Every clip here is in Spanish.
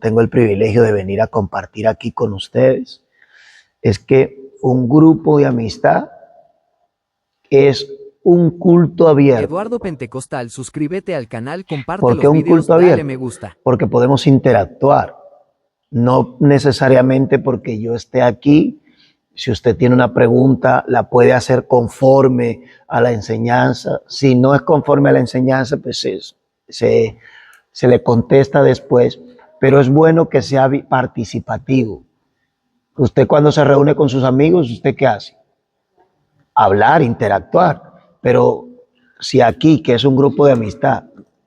tengo el privilegio de venir a compartir aquí con ustedes, es que un grupo de amistad es un culto abierto. Eduardo Pentecostal, suscríbete al canal, comparte ¿Por qué los un videos, culto dale abierto? me gusta. Porque podemos interactuar, no necesariamente porque yo esté aquí. Si usted tiene una pregunta, la puede hacer conforme a la enseñanza. Si no es conforme a la enseñanza, pues se le contesta después. Pero es bueno que sea participativo. Usted cuando se reúne con sus amigos, ¿usted qué hace? Hablar, interactuar. Pero si aquí, que es un grupo de amistad,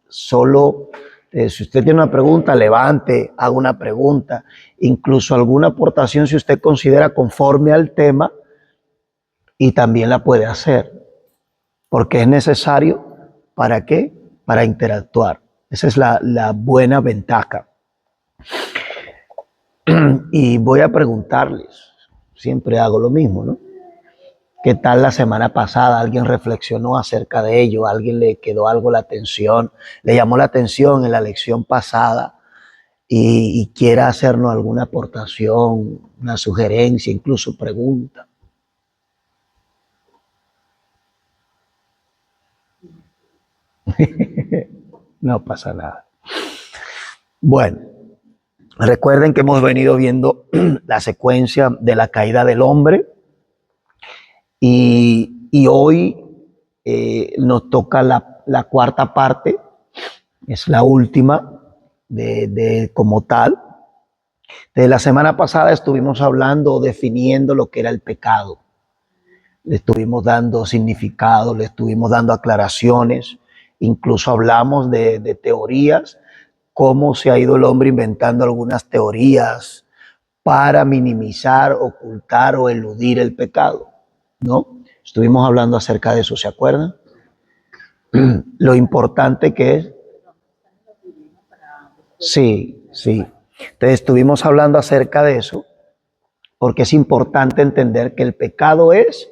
solo si usted tiene una pregunta, levante, haga una pregunta, incluso alguna aportación si usted considera conforme al tema, y también la puede hacer, porque es necesario. ¿Para qué? Para interactuar. Esa es la buena ventaja. Y voy a preguntarles, siempre hago lo mismo, ¿no? ¿Qué tal la semana pasada? ¿Alguien reflexionó acerca de ello? ¿A alguien le quedó algo la atención? ¿Le llamó la atención en la lección pasada? Y quiera hacernos alguna aportación, una sugerencia, incluso pregunta. No pasa nada. Bueno, recuerden que hemos venido viendo la secuencia de la caída del hombre y hoy nos toca la cuarta parte, es la última como tal. De la semana pasada estuvimos hablando, definiendo lo que era el pecado. Le estuvimos dando significado, le estuvimos dando aclaraciones, incluso hablamos de teorías, cómo se ha ido el hombre inventando algunas teorías para minimizar, ocultar o eludir el pecado, ¿no? Estuvimos hablando acerca de eso, ¿se acuerdan? Lo importante que es. Sí, sí. Entonces estuvimos hablando acerca de eso, porque es importante entender que el pecado es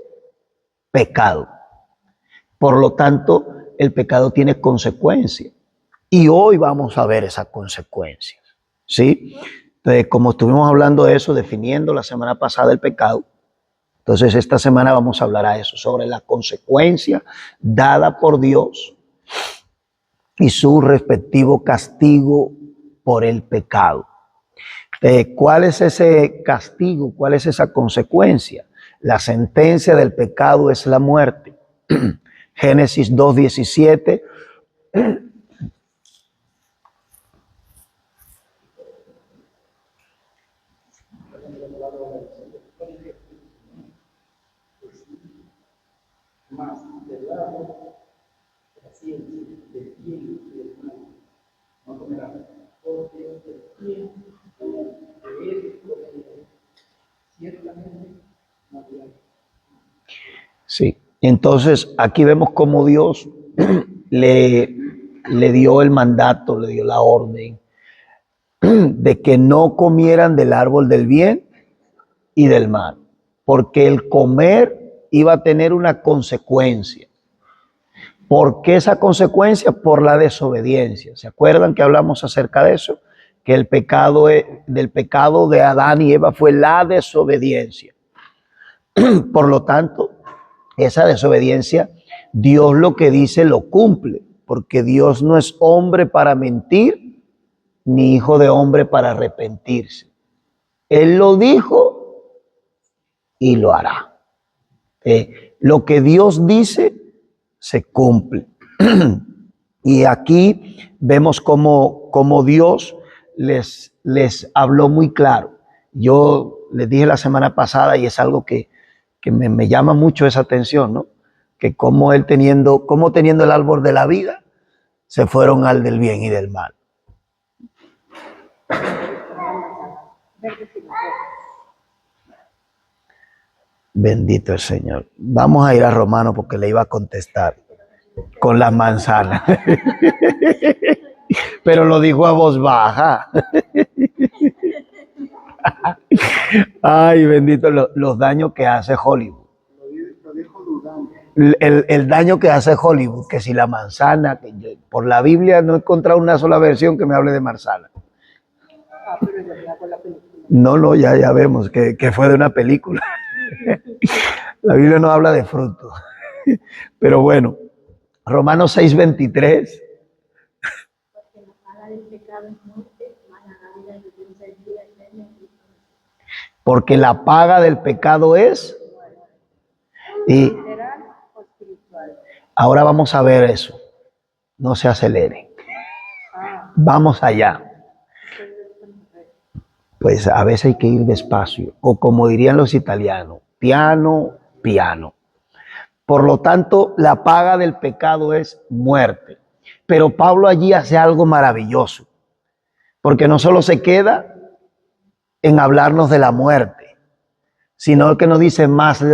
pecado. Por lo tanto, el pecado tiene consecuencias. Y hoy vamos a ver esas consecuencias, ¿sí? Entonces, como estuvimos hablando de eso, definiendo la semana pasada el pecado, entonces esta semana vamos a hablar a eso, sobre la consecuencia dada por Dios y su respectivo castigo por el pecado. ¿Cuál es ese castigo? ¿Cuál es esa consecuencia? La sentencia del pecado es la muerte. Génesis 2:17. Más del árbol de la ciencia, del bien y del mal, no comerán, porque del bien de él comerán, ciertamente morirán. Sí, entonces aquí vemos cómo Dios le dio el mandato, le dio la orden de que no comieran del árbol del bien y del mal, porque el comer iba a tener una consecuencia. ¿Por qué esa consecuencia? Por la desobediencia. ¿Se acuerdan que hablamos acerca de eso? Que el pecado del pecado de Adán y Eva fue la desobediencia. Por lo tanto, esa desobediencia, Dios lo que dice lo cumple, porque Dios no es hombre para mentir, ni hijo de hombre para arrepentirse. Él lo dijo y lo hará. Lo que Dios dice se cumple. Y aquí vemos cómo Dios les habló muy claro. Yo les dije la semana pasada, y es algo que me llama mucho esa atención, ¿no? Que como teniendo el árbol de la vida, se fueron al del bien y del mal. Bendito el Señor. Vamos a ir a Romano porque le iba a contestar con las manzanas. Pero lo dijo a voz baja. Ay, bendito, los daños que hace Hollywood. El daño que hace Hollywood, que si la manzana, por la Biblia no he encontrado una sola versión que me hable de manzana. No, ya vemos que fue de una película. La Biblia no habla de fruto. Pero bueno, Romanos 6:23. Porque la paga del pecado es. Y ahora vamos a ver eso. No se acelere. Vamos allá. Pues a veces hay que ir despacio. O como dirían los italianos, piano, piano. Por lo tanto, la paga del pecado es muerte. Pero Pablo allí hace algo maravilloso. Porque no solo se queda en hablarnos de la muerte, sino que nos dice más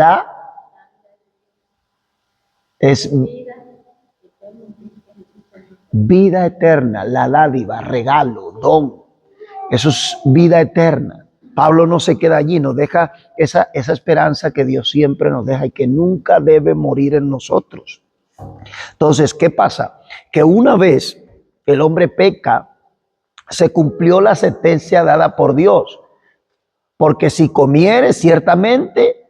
es vida eterna, la dádiva, regalo, don. Eso es vida eterna. Pablo no se queda allí, nos deja esa esperanza que Dios siempre nos deja y que nunca debe morir en nosotros. Entonces, ¿qué pasa? Que una vez el hombre peca, se cumplió la sentencia dada por Dios. Porque si comieres, ciertamente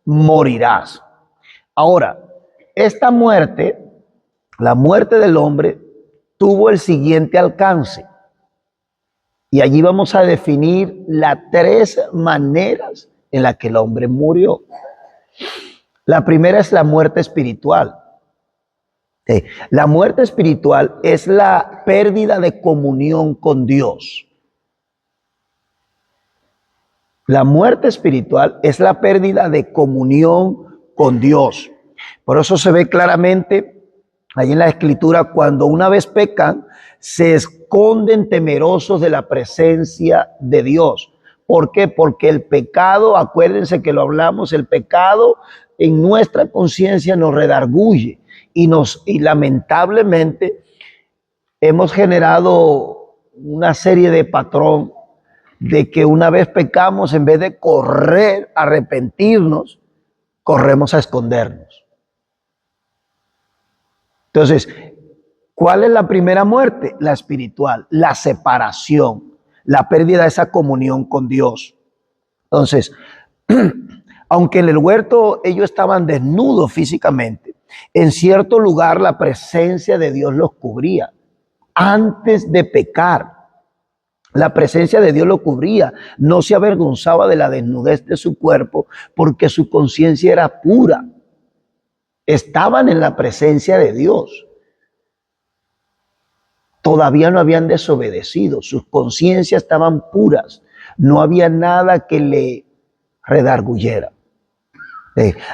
morirás. Ahora, esta muerte, la muerte del hombre, tuvo el siguiente alcance. Y allí vamos a definir las 3 maneras en las que el hombre murió. La primera es la muerte espiritual. La muerte espiritual es la pérdida de comunión con Dios. La muerte espiritual es la pérdida de comunión con Dios. Por eso se ve claramente ahí en la Escritura, cuando una vez pecan, se esconden temerosos de la presencia de Dios. ¿Por qué? Porque el pecado, acuérdense que lo hablamos, el pecado en nuestra conciencia nos redarguye y lamentablemente hemos generado una serie de patrón de que una vez pecamos, en vez de correr, arrepentirnos, corremos a escondernos. Entonces, ¿cuál es la primera muerte? La espiritual, la separación, la pérdida de esa comunión con Dios. Entonces, aunque en el huerto ellos estaban desnudos físicamente, en cierto lugar la presencia de Dios los cubría. Antes de pecar, la presencia de Dios lo cubría. No se avergonzaba de la desnudez de su cuerpo porque su conciencia era pura. Estaban en la presencia de Dios. Todavía no habían desobedecido. Sus conciencias estaban puras. No había nada que le redarguyera.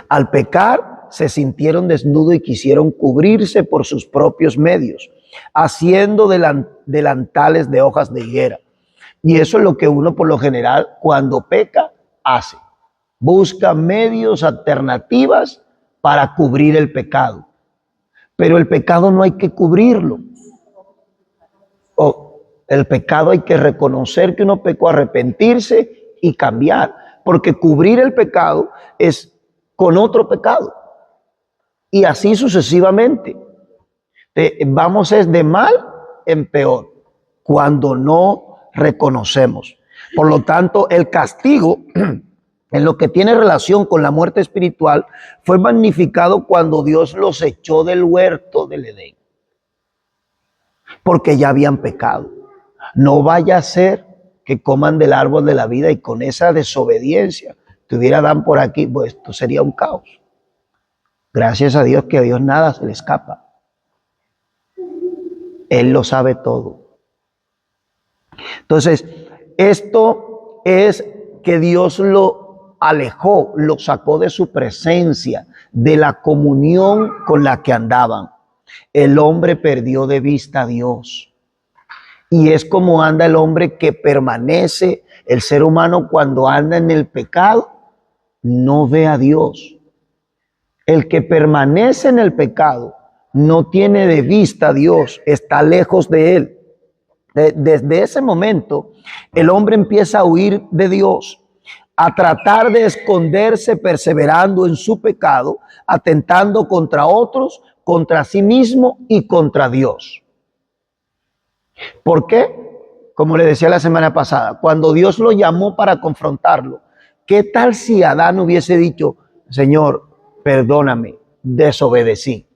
Al pecar, se sintieron desnudos y quisieron cubrirse por sus propios medios, haciendo delantales de hojas de higuera. Y eso es lo que uno por lo general cuando peca hace. Busca medios, alternativas para cubrir el pecado. Pero el pecado no hay que cubrirlo. El pecado hay que reconocer que uno pecó, arrepentirse y cambiar. Porque cubrir el pecado es con otro pecado. Y así sucesivamente. Vamos es de mal en peor cuando no reconocemos. Por lo tanto, el castigo en lo que tiene relación con la muerte espiritual fue magnificado cuando Dios los echó del huerto del Edén. Porque ya habían pecado. No vaya a ser que coman del árbol de la vida y con esa desobediencia tuviera Adán por aquí, pues esto sería un caos. Gracias a Dios que a Dios nada se le escapa. Él lo sabe todo. Entonces, esto es que Dios lo alejó, lo sacó de su presencia, de la comunión con la que andaban. El hombre perdió de vista a Dios. Y es como anda el hombre que permanece, el ser humano cuando anda en el pecado, no ve a Dios. El que permanece en el pecado no tiene de vista a Dios, está lejos de él. Desde ese momento, el hombre empieza a huir de Dios, a tratar de esconderse perseverando en su pecado, atentando contra otros, contra sí mismo y contra Dios. ¿Por qué? como le decía la semana pasada, cuando Dios lo llamó para confrontarlo, ¿qué tal si Adán hubiese dicho, Señor, perdóname, desobedecí?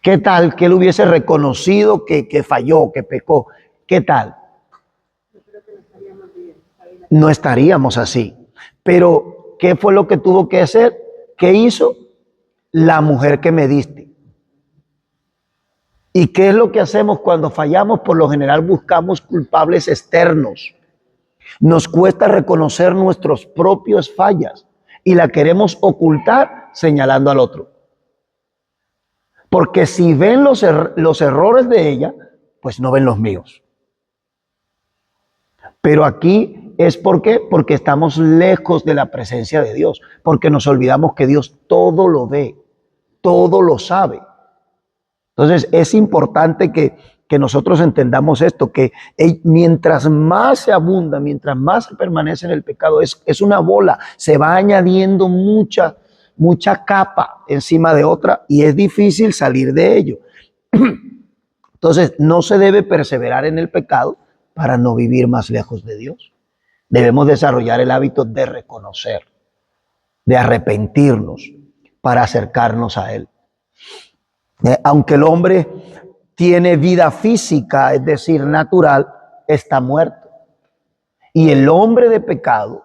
¿Qué tal que él hubiese reconocido que falló, que pecó? ¿Qué tal? No estaríamos así. Pero, ¿qué fue lo que tuvo que hacer? ¿Qué hizo? La mujer que me diste. ¿Y qué es lo que hacemos cuando fallamos? Por lo general buscamos culpables externos. Nos cuesta reconocer nuestras propias fallas y la queremos ocultar señalando al otro. Porque si ven los errores de ella, pues no ven los míos. Pero aquí es ¿por qué? Porque estamos lejos de la presencia de Dios, porque nos olvidamos que Dios todo lo ve, todo lo sabe. Entonces es importante que nosotros entendamos esto, que mientras más se abunda, mientras más se permanece en el pecado, es una bola, se va añadiendo mucha capa encima de otra y es difícil salir de ello. Entonces no se debe perseverar en el pecado para no vivir más lejos de Dios. Debemos desarrollar el hábito de reconocer, de arrepentirnos para acercarnos a Él. Aunque el hombre tiene vida física, es decir, natural, está muerto. Y el hombre de pecado,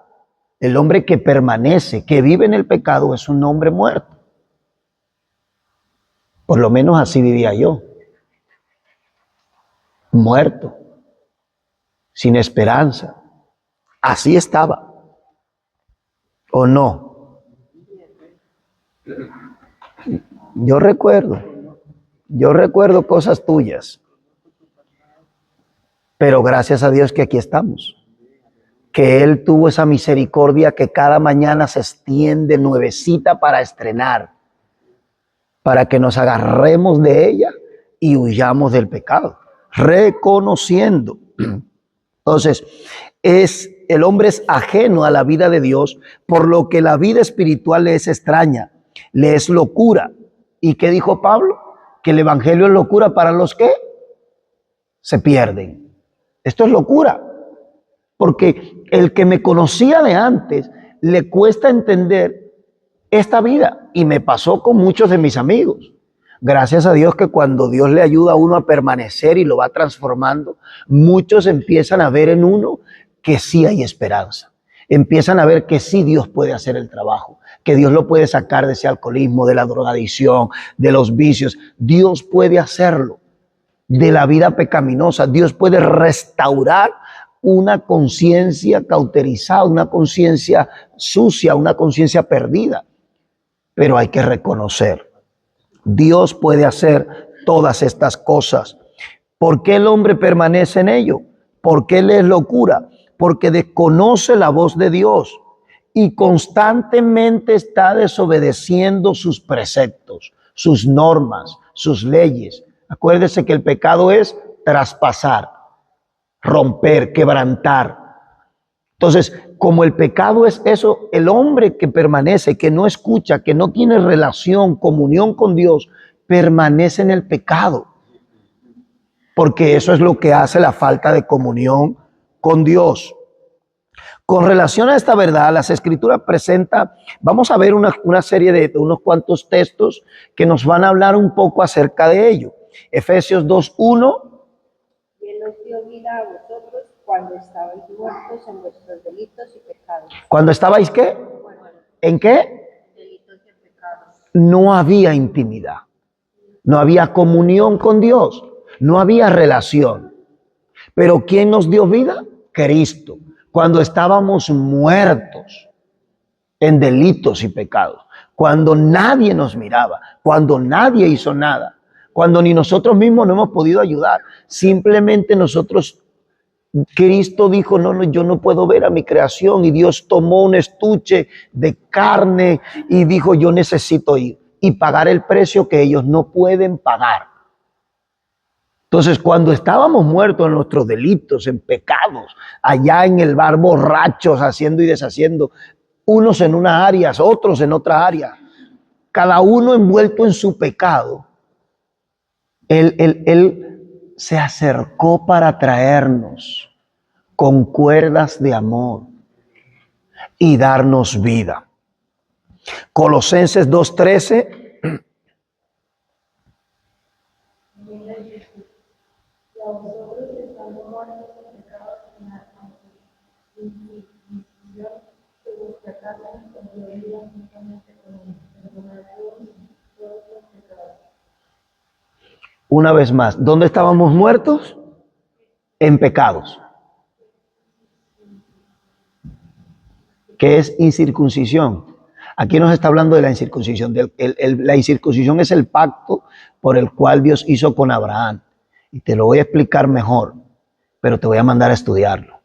el hombre que permanece, que vive en el pecado, es un hombre muerto. Por lo menos así vivía yo. Muerto, sin esperanza. Así estaba. ¿O no? Yo recuerdo cosas tuyas, pero gracias a Dios que aquí estamos, que Él tuvo esa misericordia que cada mañana se extiende nuevecita para estrenar, para que nos agarremos de ella y huyamos del pecado, reconociendo. Entonces, el hombre es ajeno a la vida de Dios, por lo que la vida espiritual le es extraña, le es locura. ¿Y qué dijo Pablo? Que el evangelio es locura para los que se pierden. Esto es locura, porque el que me conocía de antes le cuesta entender esta vida, y me pasó con muchos de mis amigos. Gracias a Dios que cuando Dios le ayuda a uno a permanecer y lo va transformando, muchos empiezan a ver en uno que sí hay esperanza. Empiezan a ver que sí Dios puede hacer el trabajo, que Dios lo puede sacar de ese alcoholismo, de la drogadicción, de los vicios. Dios puede hacerlo, de la vida pecaminosa. Dios puede restaurar una conciencia cauterizada, una conciencia sucia, una conciencia perdida. Pero hay que reconocer, Dios puede hacer todas estas cosas. ¿Por qué el hombre permanece en ello? ¿Por qué le es locura? Porque desconoce la voz de Dios y constantemente está desobedeciendo sus preceptos, sus normas, sus leyes. Acuérdese que el pecado es traspasar, romper, quebrantar. Entonces, como el pecado es eso, el hombre que permanece, que no escucha, que no tiene relación, comunión con Dios, permanece en el pecado. Porque eso es lo que hace la falta de comunión con Dios. Con relación a esta verdad, las Escrituras presentan, vamos a ver una serie de unos cuantos textos que nos van a hablar un poco acerca de ello. Efesios 2:1. Y Él os dio vida a vosotros cuando estabais muertos en vuestros delitos y pecados. ¿Cuando estabais qué? ¿En qué? Delitos y pecados. No había intimidad, no había comunión con Dios, no había relación. Pero ¿quién nos dio vida? Cristo. Cuando estábamos muertos en delitos y pecados, cuando nadie nos miraba, cuando nadie hizo nada, cuando ni nosotros mismos no hemos podido ayudar, simplemente nosotros, Cristo dijo, no, yo no puedo ver a mi creación, y Dios tomó un estuche de carne y dijo, yo necesito ir y pagar el precio que ellos no pueden pagar. Entonces, cuando estábamos muertos en nuestros delitos, en pecados, allá en el bar borrachos, haciendo y deshaciendo, unos en unas áreas, otros en otras áreas, cada uno envuelto en su pecado, él se acercó para traernos con cuerdas de amor y darnos vida. Colosenses 2:13. Una vez más, ¿dónde estábamos muertos? En pecados. ¿Qué es incircuncisión? Aquí nos está hablando de la incircuncisión. La incircuncisión es el pacto por el cual Dios hizo con Abraham. Y te lo voy a explicar mejor, pero te voy a mandar a estudiarlo.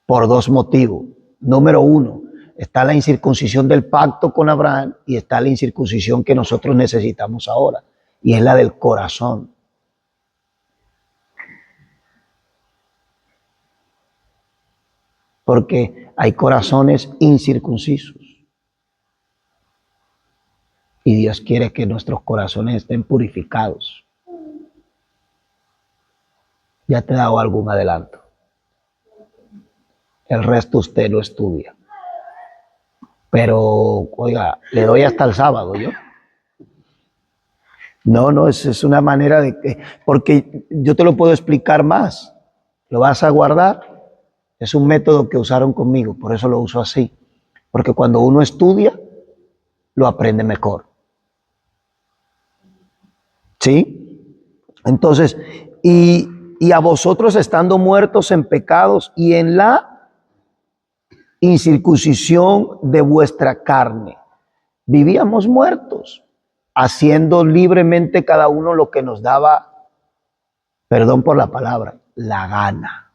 Por dos motivos. Número uno, está la incircuncisión del pacto con Abraham y está la incircuncisión que nosotros necesitamos ahora. Y es la del corazón. Porque hay corazones incircuncisos. Y Dios quiere que nuestros corazones estén purificados. Ya te he dado algún adelanto. El resto usted lo estudia. Pero, oiga, le doy hasta el sábado, ¿yo? No, es una manera de que, porque yo te lo puedo explicar más. ¿Lo vas a guardar? Es un método que usaron conmigo, por eso lo uso así. Porque cuando uno estudia, lo aprende mejor. ¿Sí? Entonces, y a vosotros estando muertos en pecados y en la incircuncisión de vuestra carne, vivíamos muertos, haciendo libremente cada uno lo que nos daba, perdón por la palabra, la gana.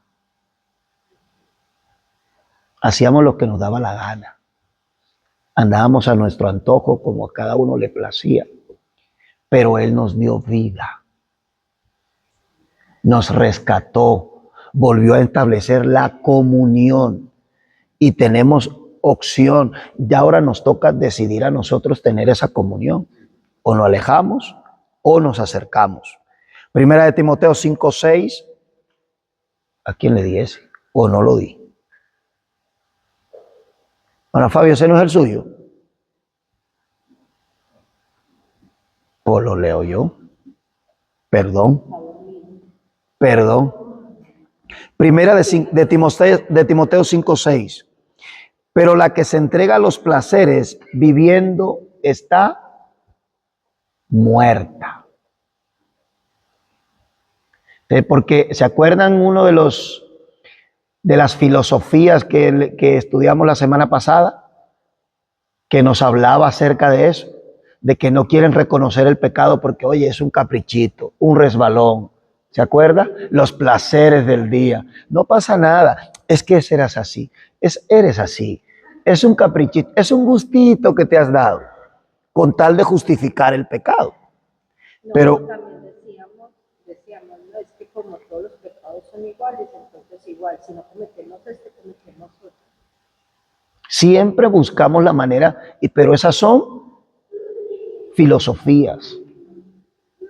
Hacíamos lo que nos daba la gana. Andábamos a nuestro antojo como a cada uno le placía. Pero Él nos dio vida. Nos rescató. Volvió a establecer la comunión. Y tenemos opción. Ya ahora nos toca decidir a nosotros tener esa comunión. O nos alejamos o nos acercamos. Primera de Timoteo 5:6. ¿A quién le di ese? ¿O no lo di? Bueno, Fabio, ese no es el suyo. Pues lo leo yo. Perdón. Primera de Timoteo 5:6. Pero la que se entrega a los placeres viviendo está muerta. Porque ¿se acuerdan uno de las filosofías que estudiamos la semana pasada? Que nos hablaba acerca de eso, de que no quieren reconocer el pecado porque, oye, es un caprichito, un resbalón. ¿Se acuerda? Los placeres del día. No pasa nada. Es que eres así. Eres así. Es un caprichito. Es un gustito que te has dado con tal de justificar el pecado. No, Pero también decíamos, no, es que como todos los pecados son iguales, entonces igual, si no cometemos este, cometemos otro. siempre buscamos la manera, pero esas son filosofías.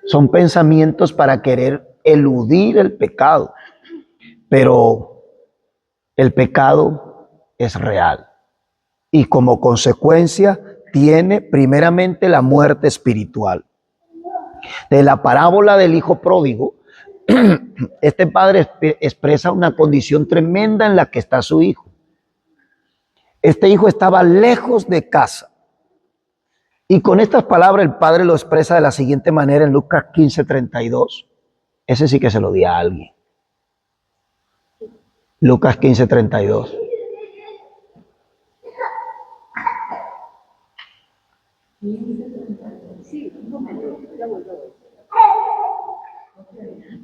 Son pensamientos para querer eludir el pecado. Pero el pecado es real. Y como consecuencia tiene primeramente la muerte espiritual. De la parábola del hijo pródigo, este padre expresa una condición tremenda en la que está su hijo. Este hijo estaba lejos de casa. Y con estas palabras el padre lo expresa de la siguiente manera en Lucas 15:32. Ese sí que se lo di a alguien. Lucas 15:32. Sí, un momento, ya vuelvo.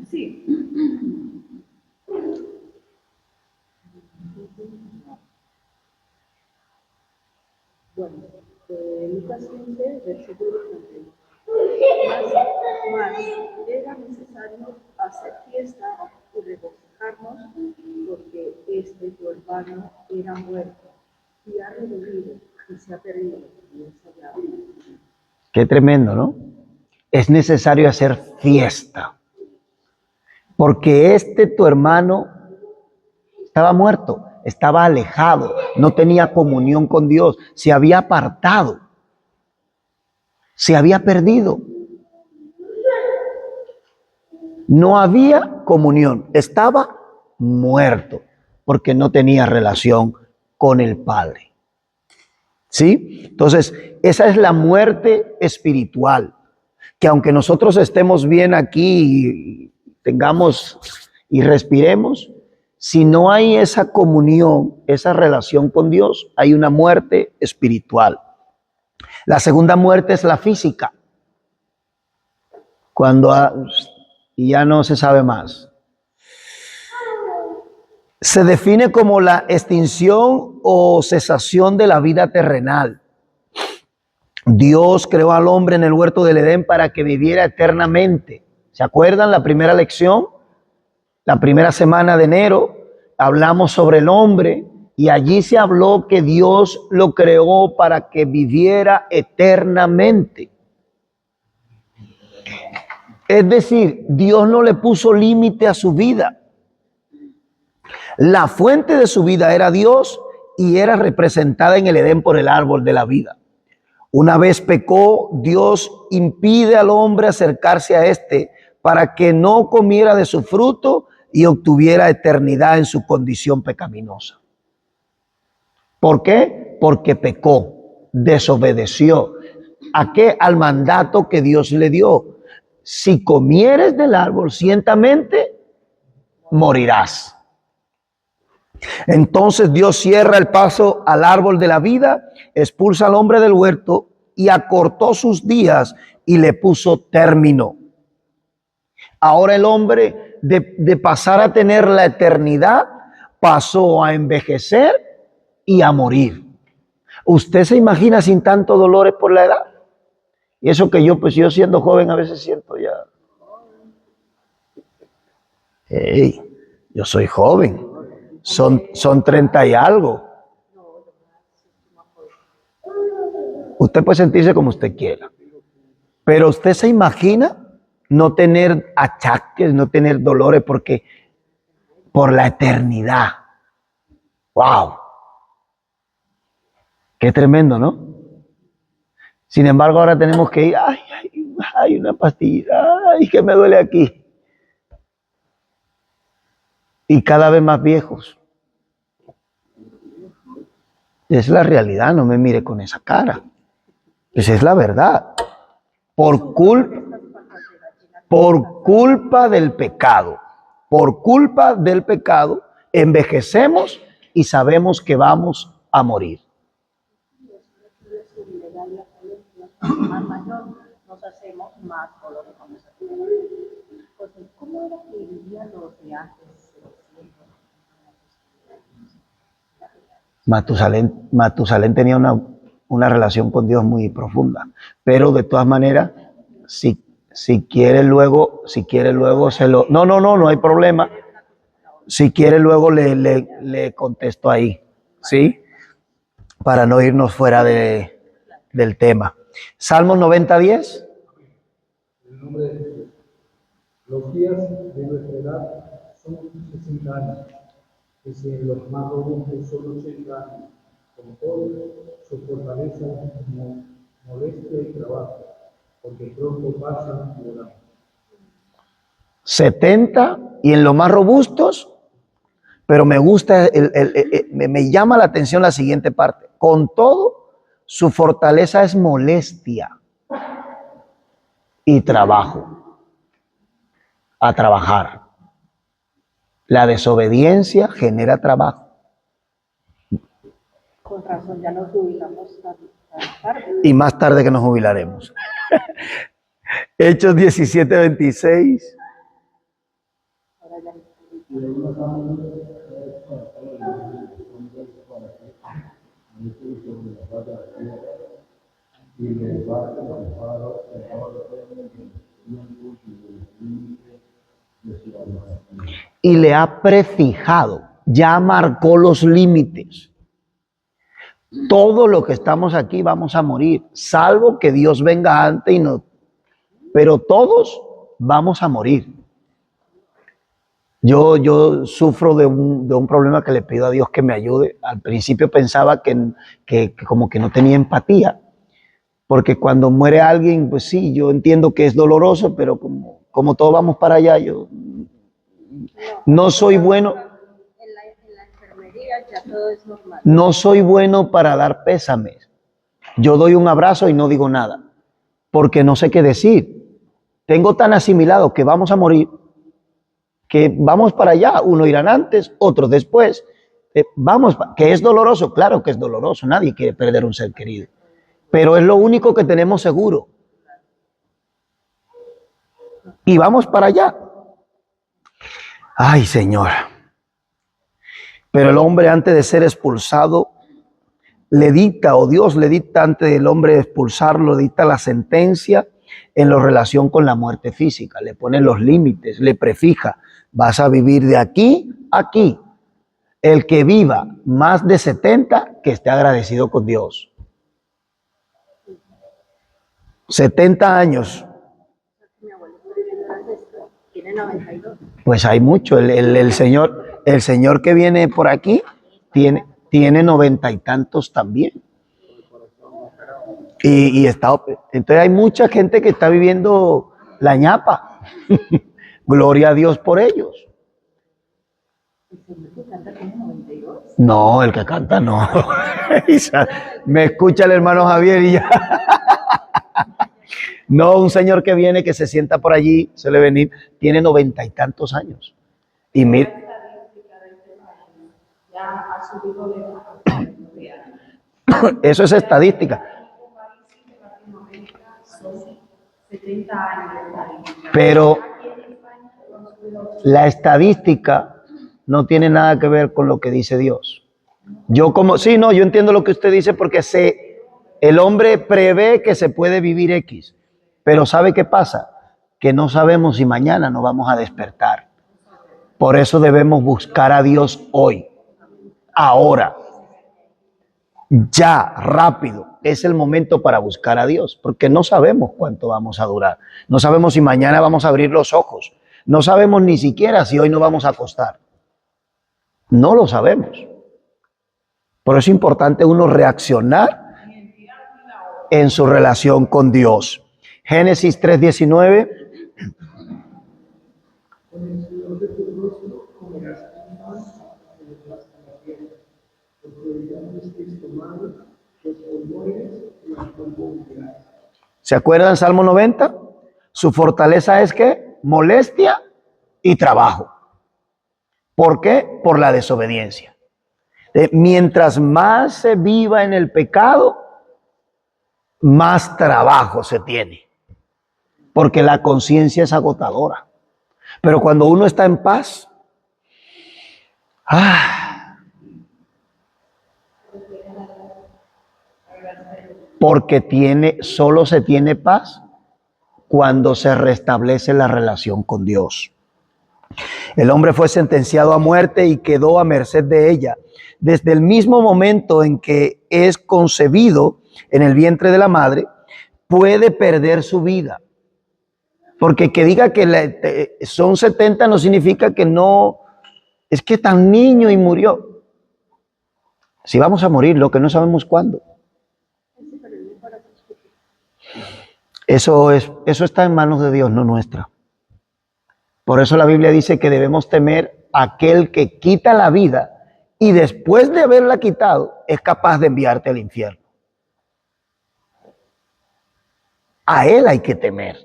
Sí. Bueno, Lucas 15, versículo 31. Mas era necesario hacer fiesta y regocijarnos porque tu hermano era muerto y ha revivido y se ha perdido y es hallado. Qué tremendo, ¿no? Es necesario hacer fiesta. Porque tu hermano, estaba muerto, estaba alejado, no tenía comunión con Dios, se había apartado, se había perdido. No había comunión, estaba muerto porque no tenía relación con el Padre. ¿Sí? Entonces, esa es la muerte espiritual, que aunque nosotros estemos bien aquí y tengamos y respiremos, si no hay esa comunión, esa relación con Dios, hay una muerte espiritual. La segunda muerte es la física, cuando ya no se sabe más. Se define como la extinción o cesación de la vida terrenal. Dios creó al hombre en el huerto del Edén para que viviera eternamente. ¿Se acuerdan la primera lección? La primera semana de enero hablamos sobre el hombre y allí se habló que Dios lo creó para que viviera eternamente. Es decir, Dios no le puso límite a su vida. La fuente de su vida era Dios y era representada en el Edén por el árbol de la vida. Una vez pecó, Dios impide al hombre acercarse a para que no comiera de su fruto y obtuviera eternidad en su condición pecaminosa. ¿Por qué? Porque pecó, desobedeció. ¿A qué? Al mandato que Dios le dio. Si comieres del árbol, ciertamente morirás. Entonces Dios cierra el paso al árbol de la vida, expulsa al hombre del huerto y acortó sus días y le puso término. Ahora el hombre de pasar a tener la eternidad pasó a envejecer y a morir. ¿Usted se imagina sin tantos dolores por la edad? Y eso que yo siendo joven a veces siento ya. Hey, yo soy joven. Son 30 y algo. Usted puede sentirse como usted quiera. Pero usted se imagina no tener achaques, no tener dolores porque por la eternidad. ¡Wow! Qué tremendo, ¿no? Sin embargo, ahora tenemos que ir, ay, una pastilla, ay, que me duele aquí. Y cada vez más viejos. Es la realidad, no me mire con esa cara. Esa es la verdad. Por culpa del pecado. Por culpa del pecado, envejecemos y sabemos que vamos a morir. Más mayor, nos hacemos más dolores con esa vida. Entonces, ¿cómo era que vivían los de antes? Matusalén tenía una relación con Dios muy profunda, pero de todas maneras, si quiere luego se lo... No hay problema. Si quiere luego le contesto ahí, ¿sí? Para no irnos fuera del tema. Salmos 90:10. En nombre de Jesús. Los días de nuestra edad son 60 años, y si en los más robustos son 80 años, con todo, su fortaleza como molestia y trabajo, porque pronto pasan volando. 70 y en los más robustos, pero me gusta, me llama la atención la siguiente parte. Con todo, su fortaleza es molestia y trabajo. A trabajar. La desobediencia genera trabajo. Con razón, ya nos jubilamos tan tarde. Y más tarde que nos jubilaremos. Hechos 17:26. Y le ha prefijado, ya marcó los límites. Todo lo que estamos aquí vamos a morir, salvo que Dios venga antes y no. Pero todos vamos a morir. Yo sufro de un problema que le pido a Dios que me ayude. Al principio pensaba que como que no tenía empatía, porque cuando muere alguien, pues sí, yo entiendo que es doloroso, pero como todos vamos para allá, yo no soy bueno, En la enfermería ya todo es normal. no soy bueno para dar pésames. Yo doy un abrazo y no digo nada, porque no sé qué decir. Tengo tan asimilado que vamos a morir, que vamos para allá, unos irán antes, otros después. Que es doloroso, claro que es doloroso, nadie quiere perder un ser querido, pero es lo único que tenemos seguro. Y vamos para allá. Ay, Señor. Pero el hombre antes de ser expulsado, le dicta, o Dios le dicta antes del hombre expulsarlo, dicta la sentencia en la relación con la muerte física. Le pone los límites, le prefija. Vas a vivir de aquí a aquí. El que viva más de 70, que esté agradecido con Dios. 70 años. Mi abuelito viviendo en la sexta, tiene 92. Pues hay mucho. El señor que viene por aquí tiene 90 y tantos también. Entonces hay mucha gente que está viviendo la ñapa. Gloria a Dios por ellos. El señor que canta tiene 92. No, el que canta no. Me escucha el hermano Javier y ya. No, un señor que viene, que se sienta por allí, suele venir, tiene 90 y tantos años. Y mira, eso es estadística. 70 años. Pero la estadística no tiene nada que ver con lo que dice Dios. Yo entiendo lo que usted dice porque el hombre prevé que se puede vivir X, pero ¿sabe qué pasa? Que no sabemos si mañana nos vamos a despertar. Por eso debemos buscar a Dios hoy, ahora, ya, rápido. Es el momento para buscar a Dios, porque no sabemos cuánto vamos a durar. No sabemos si mañana vamos a abrir los ojos. No sabemos ni siquiera si hoy nos vamos a acostar. No lo sabemos. Por eso es importante uno reaccionar en su relación con Dios. Génesis 3:19. ¿Se acuerdan Salmo 90? Su fortaleza es ¿qué? Molestia y trabajo. ¿Por qué? Por la desobediencia. Mientras más se viva en el pecado, más trabajo se tiene. Porque la conciencia es agotadora. Pero cuando uno está en paz, porque solo se tiene paz cuando se restablece la relación con Dios. El hombre fue sentenciado a muerte y quedó a merced de ella. Desde el mismo momento en que es concebido en el vientre de la madre, puede perder su vida. Porque que diga que son 70 no significa que no, es que tan niño y murió. Si vamos a morir, lo que no sabemos cuándo. Eso está en manos de Dios, no nuestra. Por eso la Biblia dice que debemos temer a aquel que quita la vida y después de haberla quitado es capaz de enviarte al infierno. A él hay que temer.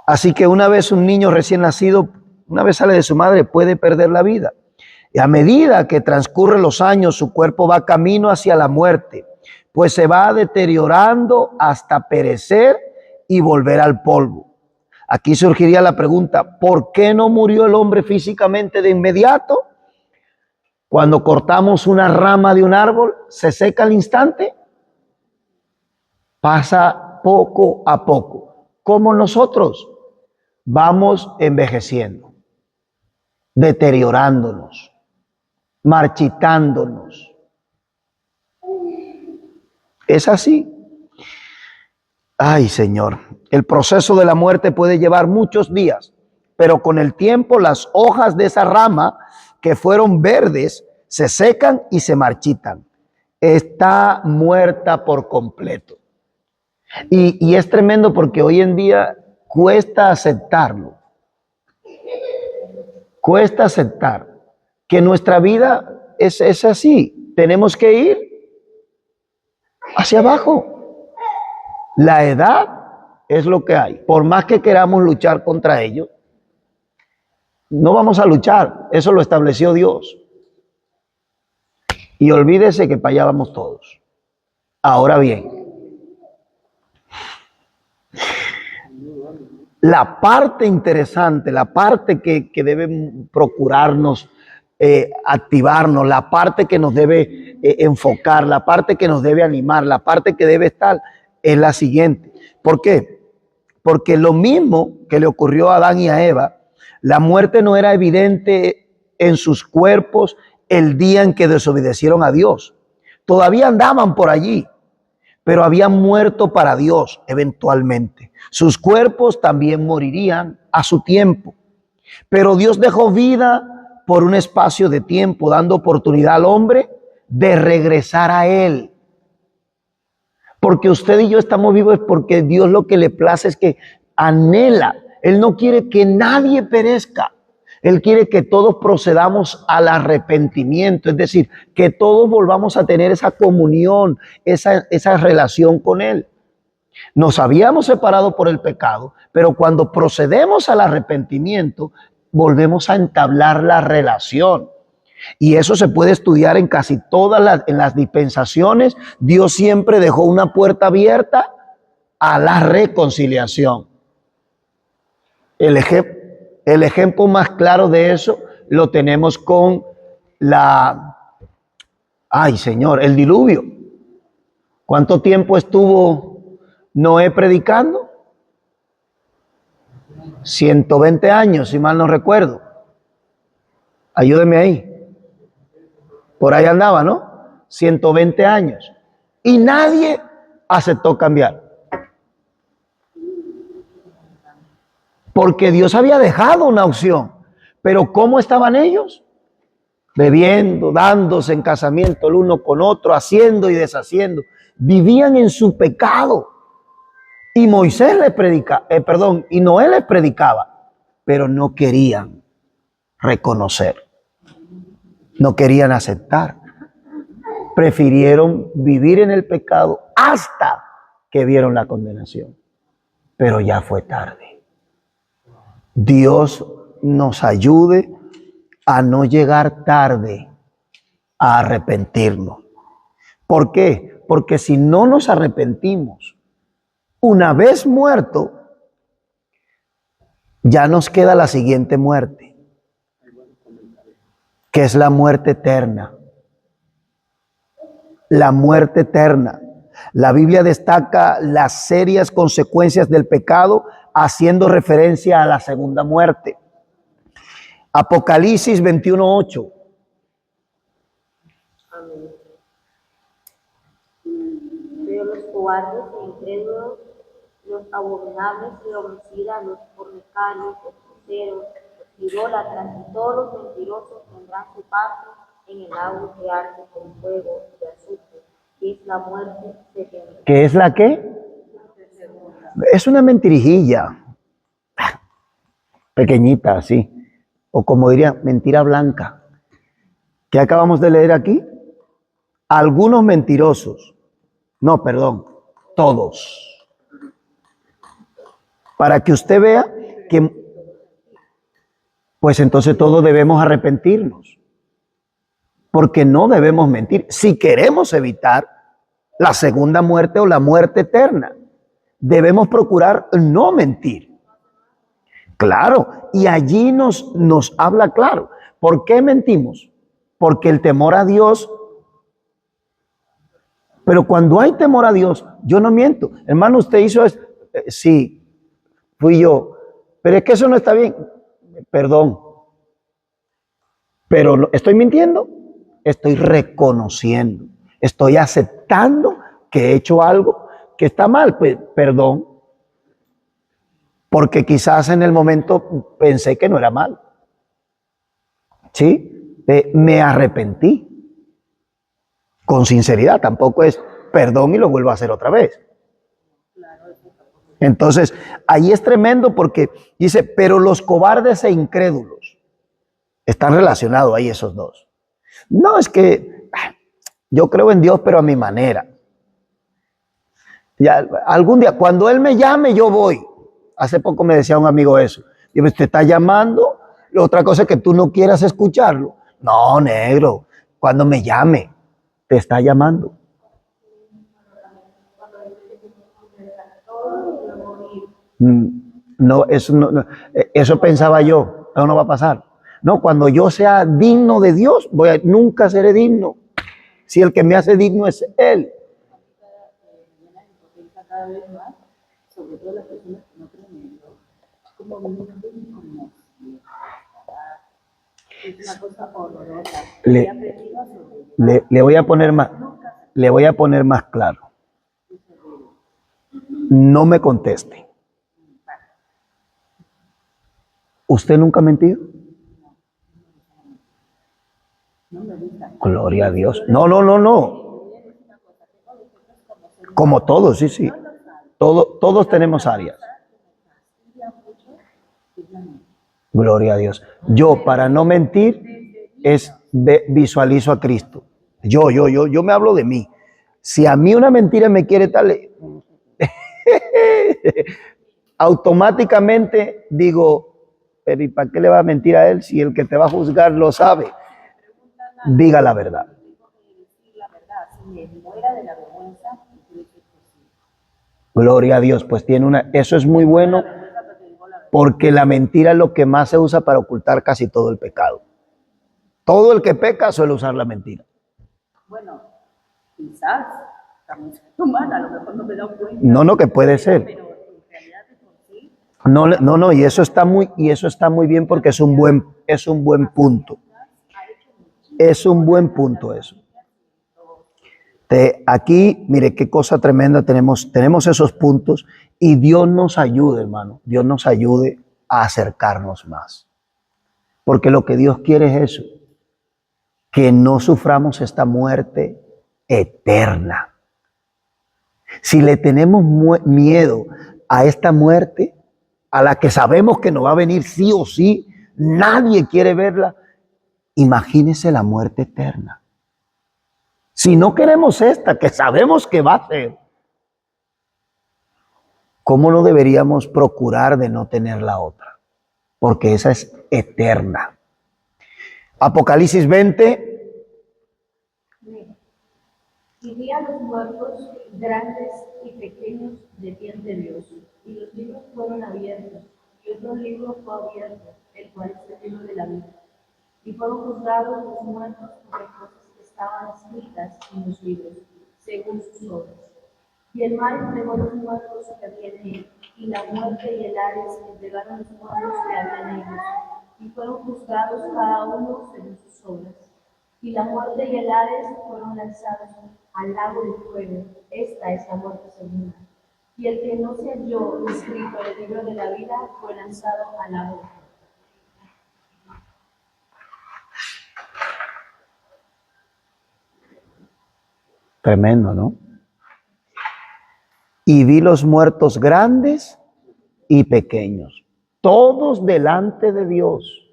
Así que una vez un niño recién nacido, una vez sale de su madre, puede perder la vida. Y a medida que transcurren los años, su cuerpo va camino hacia la muerte, pues se va deteriorando hasta perecer y volver al polvo. Aquí surgiría la pregunta, ¿por qué no murió el hombre físicamente de inmediato? Cuando cortamos una rama de un árbol, ¿se seca al instante? Pasa poco a poco. Como nosotros vamos envejeciendo, deteriorándonos, marchitándonos. Es así. Ay, Señor, el proceso de la muerte puede llevar muchos días, pero con el tiempo las hojas de esa rama que fueron verdes se secan y se marchitan. Está muerta por completo. Y es tremendo porque hoy en día cuesta aceptarlo. Cuesta aceptar que nuestra vida es así. Tenemos que ir hacia abajo. La edad es lo que hay. Por más que queramos luchar contra ello, no vamos a luchar. Eso lo estableció Dios. Y olvídese que para allá vamos todos. Ahora bien, la parte interesante, la parte que debe procurarnos activarnos, la parte que nos debe enfocar, la parte que nos debe animar, la parte que debe estar, es la siguiente. ¿Por qué? Porque lo mismo que le ocurrió a Adán y a Eva, la muerte no era evidente en sus cuerpos el día en que desobedecieron a Dios. Todavía andaban por allí, pero habían muerto para Dios eventualmente. Sus cuerpos también morirían a su tiempo. Pero Dios dejó vida por un espacio de tiempo, dando oportunidad al hombre de regresar a Él. Porque usted y yo estamos vivos es porque Dios lo que le place es que anhela. Él no quiere que nadie perezca. Él quiere que todos procedamos al arrepentimiento, es decir, que todos volvamos a tener esa comunión, esa relación con Él. Nos habíamos separado por el pecado, pero cuando procedemos al arrepentimiento, volvemos a entablar la relación. Y eso se puede estudiar en casi todas las dispensaciones. Dios siempre dejó una puerta abierta a la reconciliación. El ejemplo más claro de eso lo tenemos con el diluvio. ¿Cuánto tiempo estuvo Noé predicando? 120 años, si mal no recuerdo. Ayúdeme ahí. Por ahí andaba, ¿no? 120 años. Y nadie aceptó cambiar. Porque Dios había dejado una opción. Pero ¿cómo estaban ellos? Bebiendo, dándose en casamiento el uno con otro, haciendo y deshaciendo. Vivían en su pecado. Y Moisés les predicaba, y Noé les predicaba, pero no querían reconocer. No querían aceptar. Prefirieron vivir en el pecado hasta que vieron la condenación. Pero ya fue tarde. Dios nos ayude a no llegar tarde a arrepentirnos. ¿Por qué? Porque si no nos arrepentimos, una vez muerto, ya nos queda la siguiente muerte, que es la muerte eterna. La muerte eterna. La Biblia destaca las serias consecuencias del pecado, haciendo referencia a la segunda muerte. Apocalipsis 21:8. Amén. Pero los cobardes e incrédulos, los abominables y homicidas, los fornicarios, los hechiceros, los idólatras y todos los mentirosos tendrán su parte en el lago que arde con fuego y azufre, que es la muerte segunda. ¿Qué es la qué? Es una mentirijilla. Pequeñita, así. O como diría, mentira blanca. ¿Qué acabamos de leer aquí? Algunos mentirosos. No, perdón, todos. Para que usted vea que, pues entonces todos debemos arrepentirnos. Porque no debemos mentir. Si queremos evitar la segunda muerte o la muerte eterna, debemos procurar no mentir. Claro, y allí nos habla claro. ¿Por qué mentimos? Porque el temor a Dios. Pero cuando hay temor a Dios, yo no miento. Hermano, usted hizo esto. Sí, fui yo. Pero es que eso no está bien. Perdón. Pero ¿estoy mintiendo? Estoy reconociendo. Estoy aceptando que he hecho algo que está mal, pues perdón, porque quizás en el momento pensé que no era mal. ¿Sí? Me arrepentí. Con sinceridad, tampoco es perdón y lo vuelvo a hacer otra vez. Entonces, ahí es tremendo porque dice, pero los cobardes e incrédulos, están relacionados ahí esos dos. No, es que yo creo en Dios, pero a mi manera. Ya, algún día, cuando Él me llame, yo voy. Hace poco me decía un amigo eso. Dice, te está llamando, la otra cosa es que tú no quieras escucharlo. No, negro, cuando me llame, te está llamando. No, eso pensaba yo, eso no va a pasar. No, cuando yo sea digno de Dios, nunca seré digno. Si el que me hace digno es Él. Cada vez más, sobre todo las personas que no creen en Dios, como viven como es una cosa horrorosa. Le voy a poner más, le voy a poner más claro. No me conteste. ¿Usted nunca ha mentido? Gloria a Dios. No, no, no, no. Como todos, sí, sí. Todos tenemos áreas. Gloria a Dios. Yo, para no mentir, visualizo a Cristo. Yo me hablo de mí. Si a mí una mentira me quiere tal, automáticamente digo, pero ¿y para qué le va a mentir a él si el que te va a juzgar lo sabe? Diga la verdad. Gloria a Dios, pues eso es muy bueno, porque la mentira es lo que más se usa para ocultar casi todo el pecado. Todo el que peca suele usar la mentira. Bueno, quizás también soy humana, a lo mejor no me he dado cuenta. No, que puede ser. Pero en realidad de por sí. No, y eso está muy bien porque es un buen punto. Es un buen punto eso. Aquí, mire qué cosa tremenda tenemos esos puntos y Dios nos ayude, hermano. Dios nos ayude a acercarnos más. Porque lo que Dios quiere es eso, que no suframos esta muerte eterna. Si le tenemos miedo a esta muerte, a la que sabemos que nos va a venir sí o sí, nadie quiere verla, imagínese la muerte eterna. Si no queremos esta, que sabemos que va a ser, ¿cómo no deberíamos procurar de no tener la otra? Porque esa es eterna. Apocalipsis 20. Y vi a los muertos, grandes y pequeños, de pie ante Dios. Y los libros fueron abiertos, y otro libro fue abierto, el cual es el libro de la vida. Y fueron juzgados los muertos por las cosas que estaban escritas en los libros, según sus obras. Y el mar entregó los muertos que había en él, y la muerte y el Hades entregaron los muertos que había en ellos, y fueron juzgados cada uno según sus obras. Y la muerte y el Hades fueron lanzados al lago de fuego. Esta es la muerte segunda. Y el que no se halló escrito en el libro de la vida fue lanzado al lago de fuego. Tremendo, ¿no? Y vi los muertos grandes y pequeños, todos delante de Dios.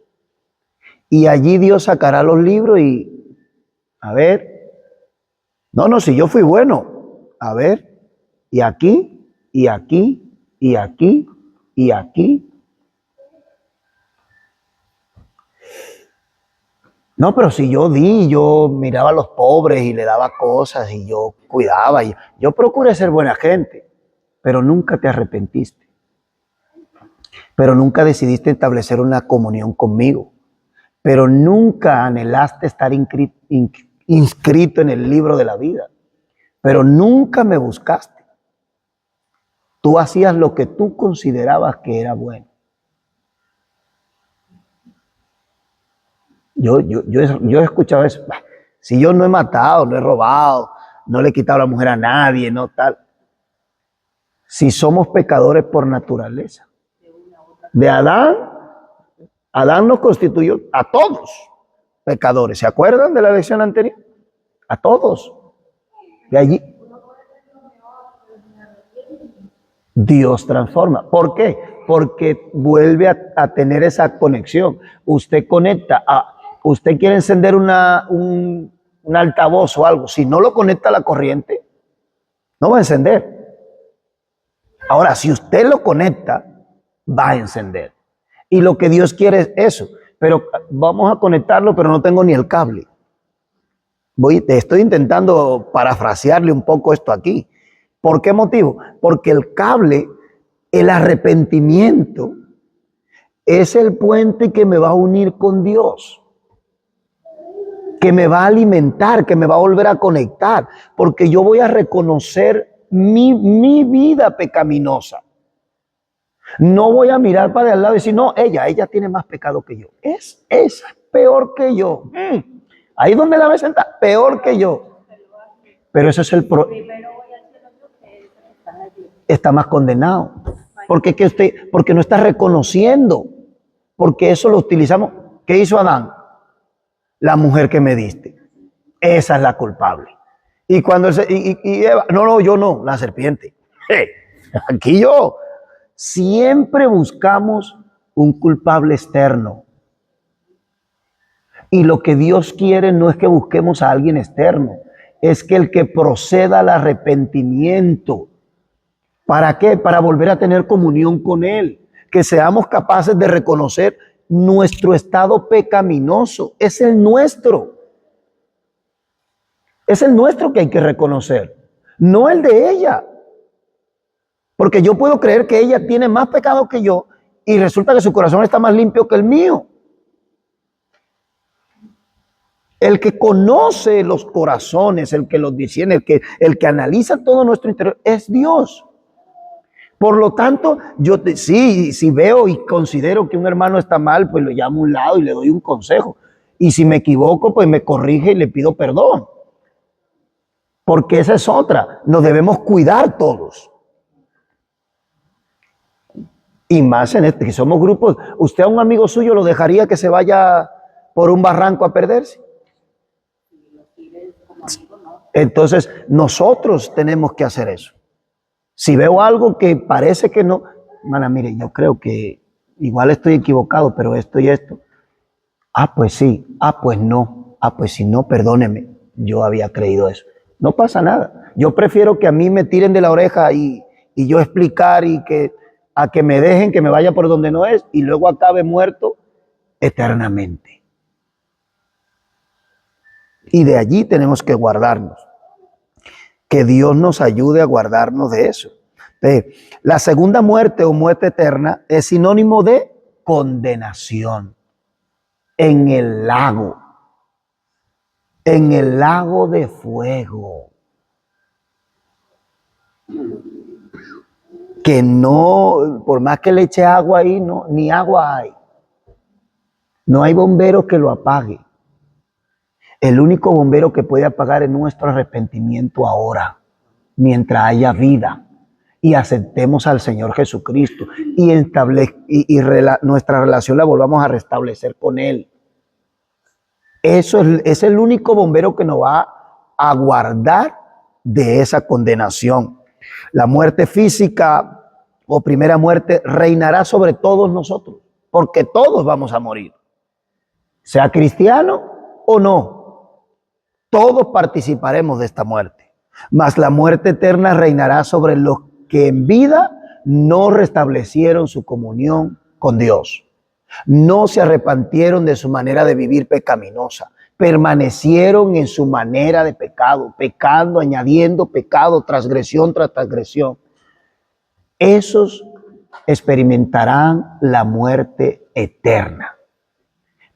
Y allí Dios sacará los libros y, a ver, no, si yo fui bueno, a ver, y aquí, y aquí, y aquí, y aquí. No, pero si yo yo miraba a los pobres y le daba cosas y yo cuidaba. Yo procuré ser buena gente, pero nunca te arrepentiste. Pero nunca decidiste establecer una comunión conmigo. Pero nunca anhelaste estar inscrito en el libro de la vida. Pero nunca me buscaste. Tú hacías lo que tú considerabas que era bueno. Yo he escuchado eso. Si yo no he matado, no he robado, no le he quitado la mujer a nadie, no tal. Si somos pecadores por naturaleza. De Adán nos constituyó a todos pecadores. ¿Se acuerdan de la lección anterior? A todos. De allí. Dios transforma. ¿Por qué? Porque vuelve a tener esa conexión. Usted conecta usted quiere encender un altavoz o algo. Si no lo conecta a la corriente, no va a encender. Ahora, si usted lo conecta, va a encender. Y lo que Dios quiere es eso. Pero vamos a conectarlo, pero no tengo ni el cable. Estoy intentando parafrasearle un poco esto aquí. ¿Por qué motivo? Porque el cable, el arrepentimiento, es el puente que me va a unir con Dios, que me va a alimentar, que me va a volver a conectar, porque yo voy a reconocer mi vida pecaminosa. No voy a mirar para el lado y decir, no, ella tiene más pecado que yo. Es peor que yo. Ahí donde la ves sentada, peor que yo. Pero ese es el está más condenado. Porque no está reconociendo. Porque eso lo utilizamos. ¿Qué hizo Adán? La mujer que me diste. Esa es la culpable. Y cuando Eva, no, yo no, la serpiente. Aquí yo. Siempre buscamos un culpable externo. Y lo que Dios quiere no es que busquemos a alguien externo, es que el que proceda al arrepentimiento. ¿Para qué? Para volver a tener comunión con Él. Que seamos capaces de reconocer nuestro estado pecaminoso. Es el nuestro. Es el nuestro que hay que reconocer, no el de ella. Porque yo puedo creer que ella tiene más pecado que yo y resulta que su corazón está más limpio que el mío. El que conoce los corazones, el que los discierne, el que analiza todo nuestro interior es Dios. Por lo tanto, si veo y considero que un hermano está mal, pues lo llamo a un lado y le doy un consejo. Y si me equivoco, pues me corrige y le pido perdón. Porque esa es otra. Nos debemos cuidar todos. Y más en que somos grupos. ¿Usted a un amigo suyo lo dejaría que se vaya por un barranco a perderse? Entonces, nosotros tenemos que hacer eso. Si veo algo que parece que no, hermana, mire, yo creo que igual estoy equivocado, pero esto y esto. Pues sí. Pues no. Pues si no, perdóneme. Yo había creído eso. No pasa nada. Yo prefiero que a mí me tiren de la oreja y yo explicar a que me dejen que me vaya por donde no es y luego acabe muerto eternamente. Y de allí tenemos que guardarnos. Que Dios nos ayude a guardarnos de eso. La segunda muerte o muerte eterna es sinónimo de condenación. En el lago de fuego. Que no, por más que le eche agua ahí, no, ni agua hay. No hay bombero que lo apague. El único bombero que puede apagar es nuestro arrepentimiento ahora, mientras haya vida y aceptemos al Señor Jesucristo y nuestra relación la volvamos a restablecer con Él. Eso es el único bombero que nos va a guardar de esa condenación. La muerte física o primera muerte reinará sobre todos nosotros, porque todos vamos a morir, sea cristiano o no. Todos participaremos de esta muerte, mas la muerte eterna reinará sobre los que en vida no restablecieron su comunión con Dios, no se arrepintieron de su manera de vivir pecaminosa, permanecieron en su manera de pecado, pecando, añadiendo pecado, transgresión tras transgresión. Esos experimentarán la muerte eterna.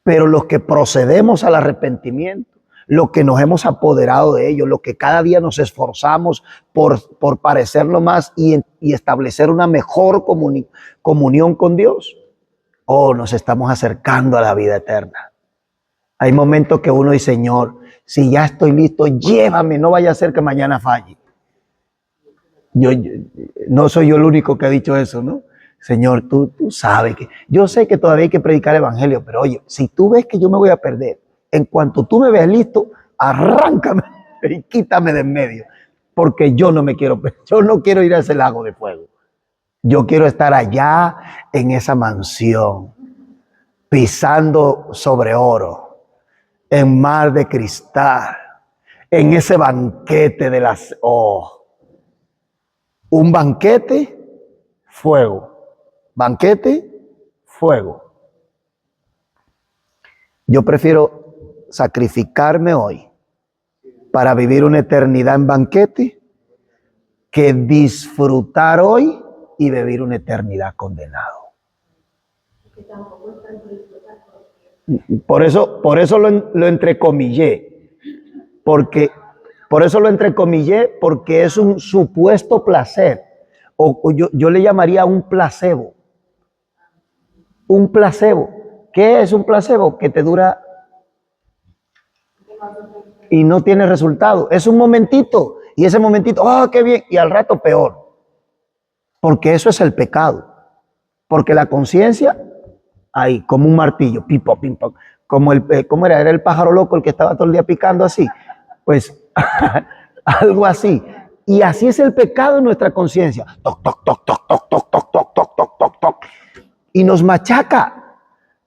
Pero los que procedemos al arrepentimiento, los que nos hemos apoderado de ello, los que cada día nos esforzamos por parecerlo más y establecer una mejor comunión con Dios, nos estamos acercando a la vida eterna. Hay momentos que uno dice, Señor, si ya estoy listo, llévame, no vaya a ser que mañana falle. No soy yo el único que ha dicho eso, ¿no? Señor, tú sabes que yo sé que todavía hay que predicar el evangelio, pero oye, si tú ves que yo me voy a perder, en cuanto tú me veas listo, arráncame y quítame de en medio, porque yo no me quiero, yo no quiero ir a ese lago de fuego. Yo quiero estar allá en esa mansión, pisando sobre oro, en mar de cristal, en ese banquete de las... Oh, un banquete, fuego. Banquete, fuego. Yo prefiero sacrificarme hoy para vivir una eternidad en banquete que disfrutar hoy y vivir una eternidad condenado. Por eso lo entrecomillé, porque por eso lo entrecomillé, porque es un supuesto placer, o yo le llamaría un placebo. Un placebo. ¿Qué es un placebo? Que te dura y no tiene resultado. Es un momentito, y ese momentito, ¡oh, qué bien! Y al rato peor. Porque eso es el pecado. Porque la conciencia, ahí, como un martillo, pipo, pim, pam. Como ¿cómo era? Era el pájaro loco el que estaba todo el día picando así. Pues, algo así. Y así es el pecado en nuestra conciencia. Toc, toc, toc, toc, toc, toc, toc, toc, toc, toc, toc, toc. Y nos machaca.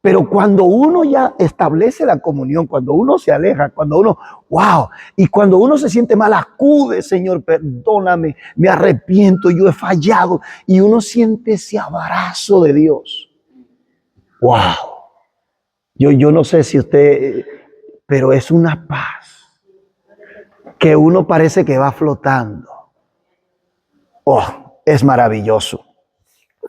Pero cuando uno ya establece la comunión, cuando uno se aleja, cuando uno, wow, y cuando uno se siente mal, acude, Señor, perdóname, me arrepiento, yo he fallado, y uno siente ese abrazo de Dios. Wow. Yo no sé si usted, pero es una paz que uno parece que va flotando. Oh, es maravilloso.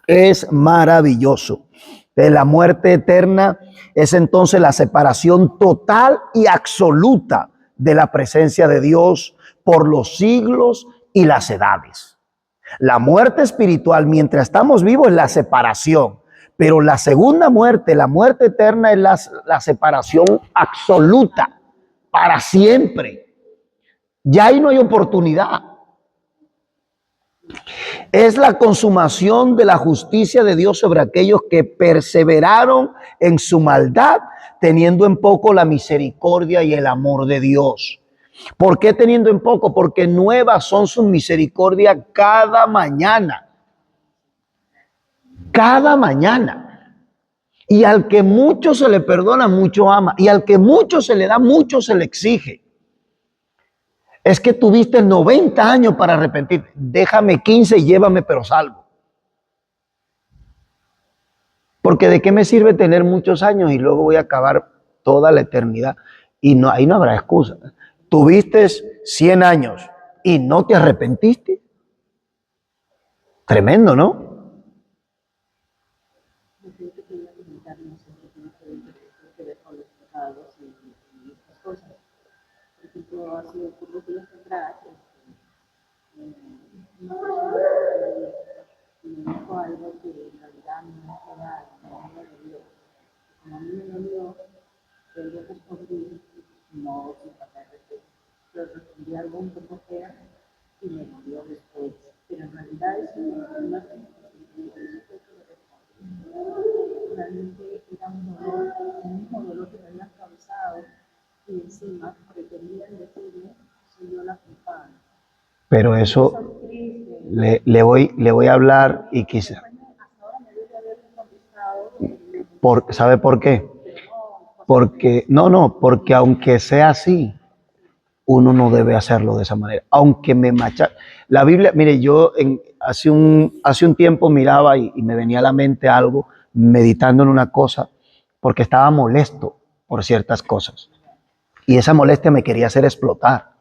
Es maravilloso. La muerte eterna es entonces la separación total y absoluta de la presencia de Dios por los siglos y las edades. La muerte espiritual, mientras estamos vivos, es la separación. Pero la segunda muerte, la muerte eterna, es la separación absoluta, para siempre. Ya ahí no hay oportunidad. Es la consumación de la justicia de Dios sobre aquellos que perseveraron en su maldad, teniendo en poco la misericordia y el amor de Dios. ¿Por qué teniendo en poco? Porque nuevas son sus misericordias cada mañana. Cada mañana. Y al que mucho se le perdona, mucho ama. Y al que mucho se le da, mucho se le exige. Es que tuviste 90 años para arrepentirte. Déjame 15 y llévame, pero salvo. Porque de qué me sirve tener muchos años y luego voy a acabar toda la eternidad. Y no, ahí no habrá excusa. Tuviste 100 años y no te arrepentiste. Tremendo, ¿no? Yo creo que quería comentar, no sé qué tiene que ver con los pecados y estas cosas. Por ejemplo, hace pocos días atrás, una persona me dijo algo que en realidad no era, no me dolió. Como a mí me dolió, yo respondí, no sin falta de respeto, pero respondí algo un poco feo y me dolió después. Pero en realidad eso no es realmente era un dolor, el mismo dolor que me había causado, y encima pretendían decirme soy yo la culpable. Pero eso le voy a hablar y quizá. ¿Sabe por qué? Porque aunque sea así, uno no debe hacerlo de esa manera. Aunque me machaque. La Biblia, mire, yo hace un tiempo miraba y me venía a la mente algo, meditando en una cosa, porque estaba molesto por ciertas cosas. Y esa molestia me quería hacer explotar.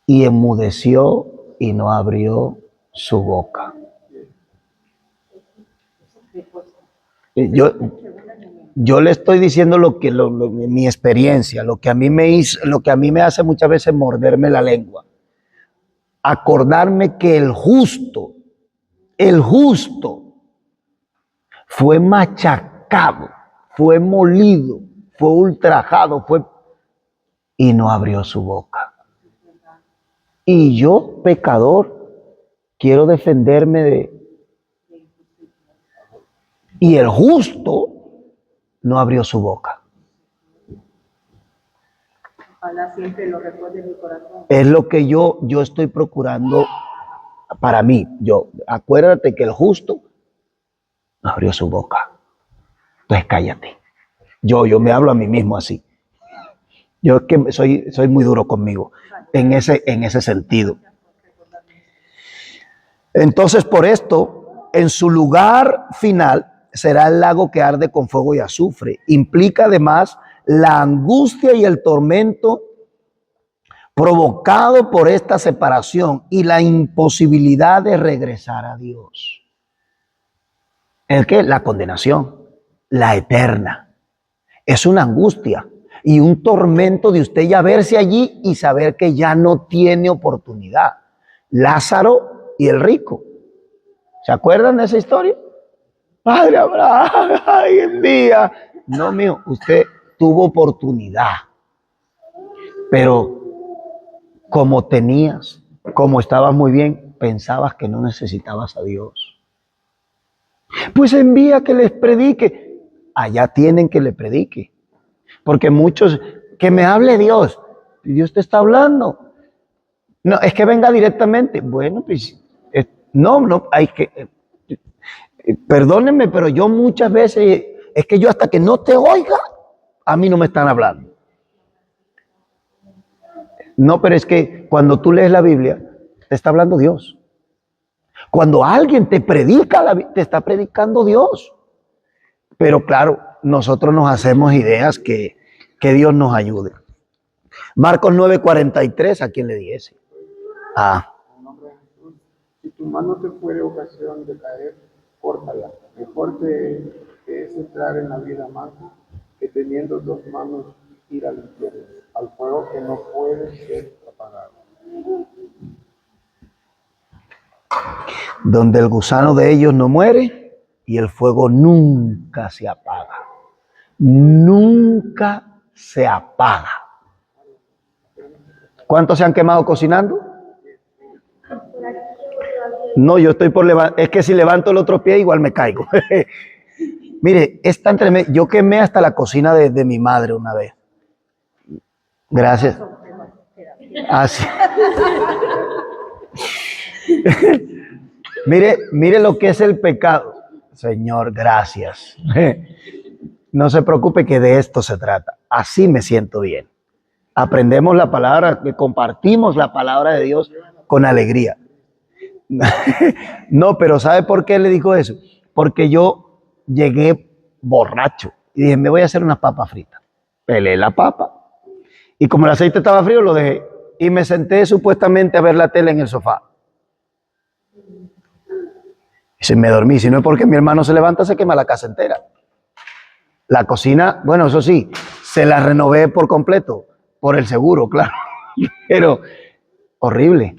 Y enmudeció y no abrió su boca. Yo le estoy diciendo mi experiencia, lo que a mí me hace muchas veces morderme la lengua. Acordarme que el justo fue machacado, fue molido, fue ultrajado, y no abrió su boca. Y yo, pecador, quiero defenderme de... Y el justo no abrió su boca. Ojalá siempre lo recuerde en mi corazón. Es lo que yo estoy procurando para mí. Acuérdate que el justo no abrió su boca. Entonces cállate. Yo me hablo a mí mismo así. Yo es que soy muy duro conmigo en ese sentido. Entonces, por esto, en su lugar final será el lago que arde con fuego y azufre. Implica además la angustia y el tormento provocado por esta separación y la imposibilidad de regresar a Dios. ¿El qué? La condenación, la eterna. Es una angustia y un tormento de usted ya verse allí y saber que ya no tiene oportunidad. Lázaro y el rico. ¿Se acuerdan de esa historia? Padre Abraham, ay, el día. No, mío, usted tuvo oportunidad. Pero como estabas muy bien, pensabas que no necesitabas a Dios. Pues envía que les predique. Allá tienen que le predique. Porque muchos, que me hable Dios. Dios te está hablando. No, es que venga directamente. Bueno, pues, no, hay que... Perdónenme, pero yo muchas veces, es que yo hasta que no te oiga, a mí no me están hablando. No, pero es que cuando tú lees la Biblia, te está hablando Dios. Cuando alguien te predica, te está predicando Dios. Pero claro, nosotros nos hacemos ideas que Dios nos ayude. Marcos 9:43, ¿a quién le diese? En nombre de Jesús, si tu mano te fuere ocasión de caer, córtala. Mejor te es entrar en la vida mansa que teniendo dos manos ir al infierno, al fuego que no puede ser apagado. Donde el gusano de ellos no muere y el fuego nunca se apaga. Nunca se apaga. ¿Cuántos se han quemado cocinando? No, yo estoy por levantar. Es que si levanto el otro pie igual me caigo. Mire, es tan tremendo. Yo quemé hasta la cocina de mi madre una vez. Gracias. Así. Mire lo que es el pecado. Señor, gracias. No se preocupe que de esto se trata. Así me siento bien. Aprendemos la palabra, compartimos la palabra de Dios con alegría. No, pero ¿sabe por qué le dijo eso? Porque yo llegué borracho y dije, me voy a hacer unas papas fritas. Pelé la papa y como el aceite estaba frío, lo dejé y me senté supuestamente a ver la tele en el sofá. Y se me dormí. Si no es porque mi hermano se levanta, se quema la casa entera. La cocina, bueno, eso sí, se la renové por completo, por el seguro, claro. Pero horrible.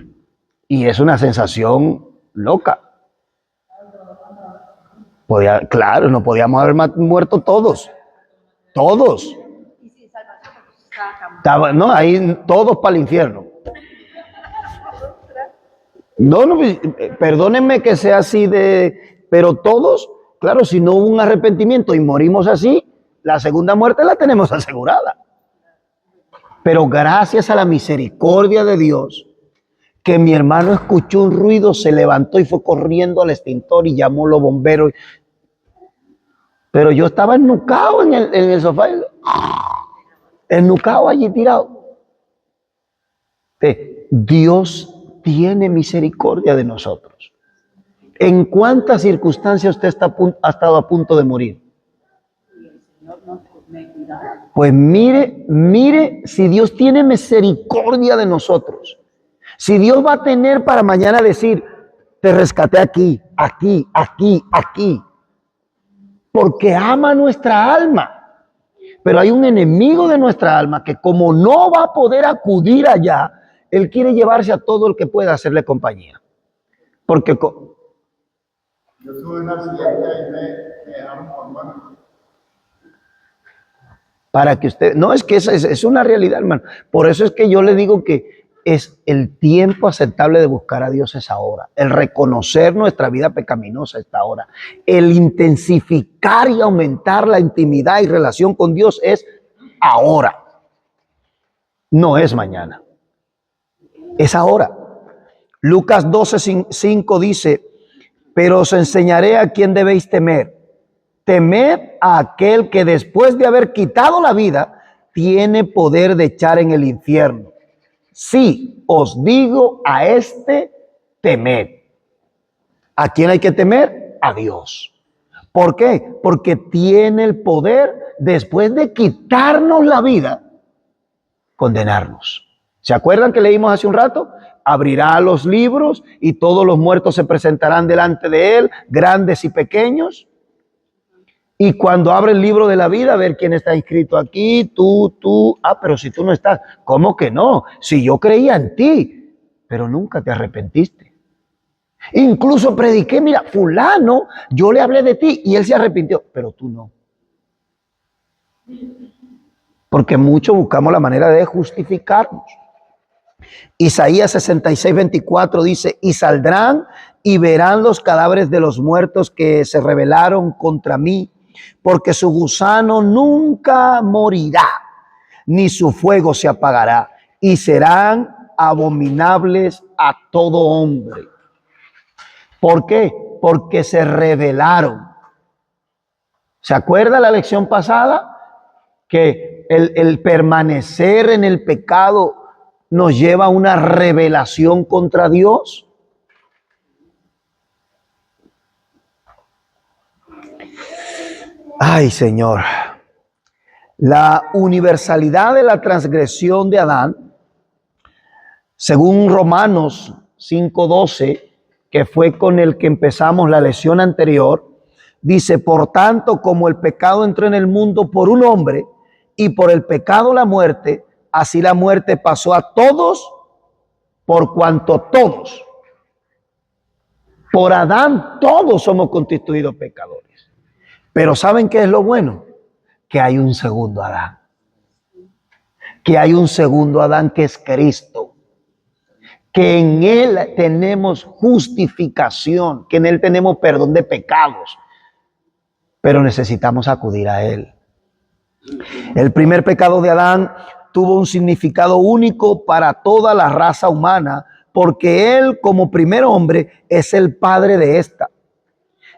Y es una sensación loca. Claro, no podíamos haber muerto todos. Todos. No, ahí todos para el infierno. No, perdónenme que sea así pero todos, claro, si no hubo un arrepentimiento y morimos así, la segunda muerte la tenemos asegurada. Pero gracias a la misericordia de Dios, que mi hermano escuchó un ruido, se levantó y fue corriendo al extintor y llamó a los bomberos. Pero yo estaba ennucado en el sofá, ennucado allí tirado. Dios tiene misericordia de nosotros. ¿En cuántas circunstancias usted ha estado a punto de morir? Pues mire si Dios tiene misericordia de nosotros. Si Dios va a tener para mañana decir, te rescaté aquí, aquí, aquí, aquí. Porque ama nuestra alma. Pero hay un enemigo de nuestra alma que como no va a poder acudir allá, él quiere llevarse a todo el que pueda hacerle compañía. Porque yo tuve un accidente y me dejaron con mano. Para que usted, no, es que es una realidad, hermano. Por eso es que yo le digo que es el tiempo aceptable de buscar a Dios es ahora. El reconocer nuestra vida pecaminosa es ahora. El intensificar y aumentar la intimidad y relación con Dios es ahora. No es mañana. Es ahora. Lucas 12:5 dice, pero os enseñaré a quién debéis temer. Temed a aquel que después de haber quitado la vida, tiene poder de echar en el infierno. Sí, os digo a este, temed. ¿A quién hay que temer? A Dios. ¿Por qué? Porque tiene el poder, después de quitarnos la vida, condenarnos. ¿Se acuerdan que leímos hace un rato? Abrirá los libros y todos los muertos se presentarán delante de él, grandes y pequeños. Y cuando abre el libro de la vida, a ver quién está inscrito aquí, tú. Pero si tú no estás, ¿cómo que no? Si yo creía en ti, pero nunca te arrepentiste. Incluso prediqué, mira, fulano, yo le hablé de ti y él se arrepintió, pero tú no. Porque muchos buscamos la manera de justificarnos. Isaías 66:24 dice, y saldrán y verán los cadáveres de los muertos que se rebelaron contra mí, porque su gusano nunca morirá, ni su fuego se apagará, y serán abominables a todo hombre. ¿Por qué? Porque se rebelaron. ¿Se acuerda la lección pasada? Que el permanecer en el pecado nos lleva a una rebelación contra Dios. Ay, Señor. La universalidad de la transgresión de Adán, según Romanos 5:12, que fue con el que empezamos la lección anterior, dice, por tanto, como el pecado entró en el mundo por un hombre y por el pecado la muerte, así la muerte pasó a todos, por cuanto todos, por Adán, todos somos constituidos pecadores. Pero ¿saben qué es lo bueno? Que hay un segundo Adán. Que hay un segundo Adán que es Cristo. Que en Él tenemos justificación, que en Él tenemos perdón de pecados. Pero necesitamos acudir a Él. El primer pecado de Adán tuvo un significado único para toda la raza humana, porque Él, como primer hombre, es el padre de esta.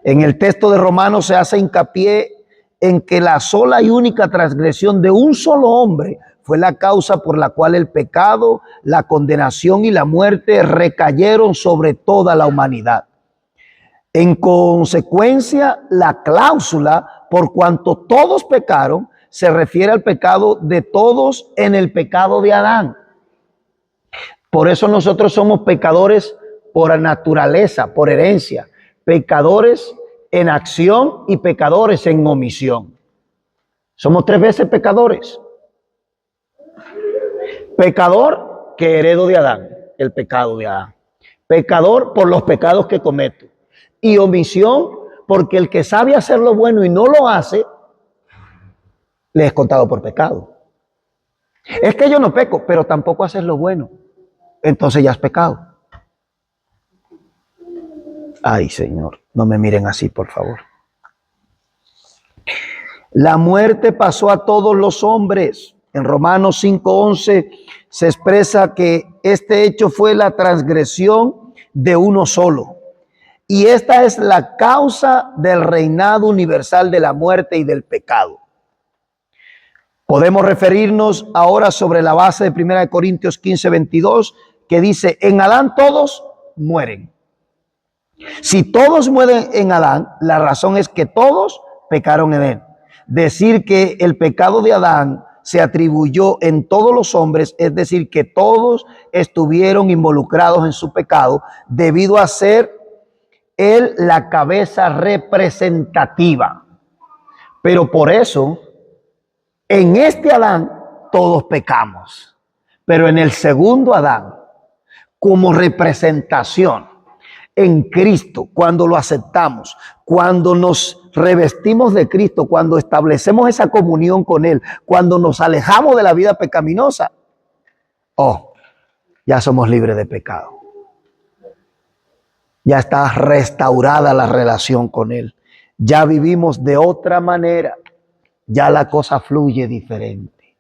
En el texto de Romanos se hace hincapié en que la sola y única transgresión de un solo hombre fue la causa por la cual el pecado, la condenación y la muerte recayeron sobre toda la humanidad. En consecuencia, la cláusula, por cuanto todos pecaron, se refiere al pecado de todos en el pecado de Adán. Por eso nosotros somos pecadores por naturaleza, por herencia. Pecadores en acción y pecadores en omisión. Somos 3 veces pecadores. Pecador que heredo de Adán, el pecado de Adán. Pecador por los pecados que cometo. Y omisión porque el que sabe hacer lo bueno y no lo hace, le es contado por pecado. Es que yo no peco, pero tampoco haces lo bueno. Entonces ya has pecado. Ay, Señor, no me miren así, por favor. La muerte pasó a todos los hombres. En Romanos 5:11 se expresa que este hecho fue la transgresión de uno solo. Y esta es la causa del reinado universal de la muerte y del pecado. Podemos referirnos ahora sobre la base de 1 Corintios 15:22, que dice, en Adán todos mueren. Si todos mueren en Adán, la razón es que todos pecaron en él. Decir que el pecado de Adán se atribuyó en todos los hombres, es decir, que todos estuvieron involucrados en su pecado, debido a ser él la cabeza representativa. Pero por eso, en este Adán todos pecamos. Pero en el segundo Adán, como representación, en Cristo, cuando lo aceptamos, cuando nos revestimos de Cristo, cuando establecemos esa comunión con Él, cuando nos alejamos de la vida pecaminosa, ya somos libres de pecado. Ya está restaurada la relación con Él. Ya vivimos de otra manera. Ya la cosa fluye diferente.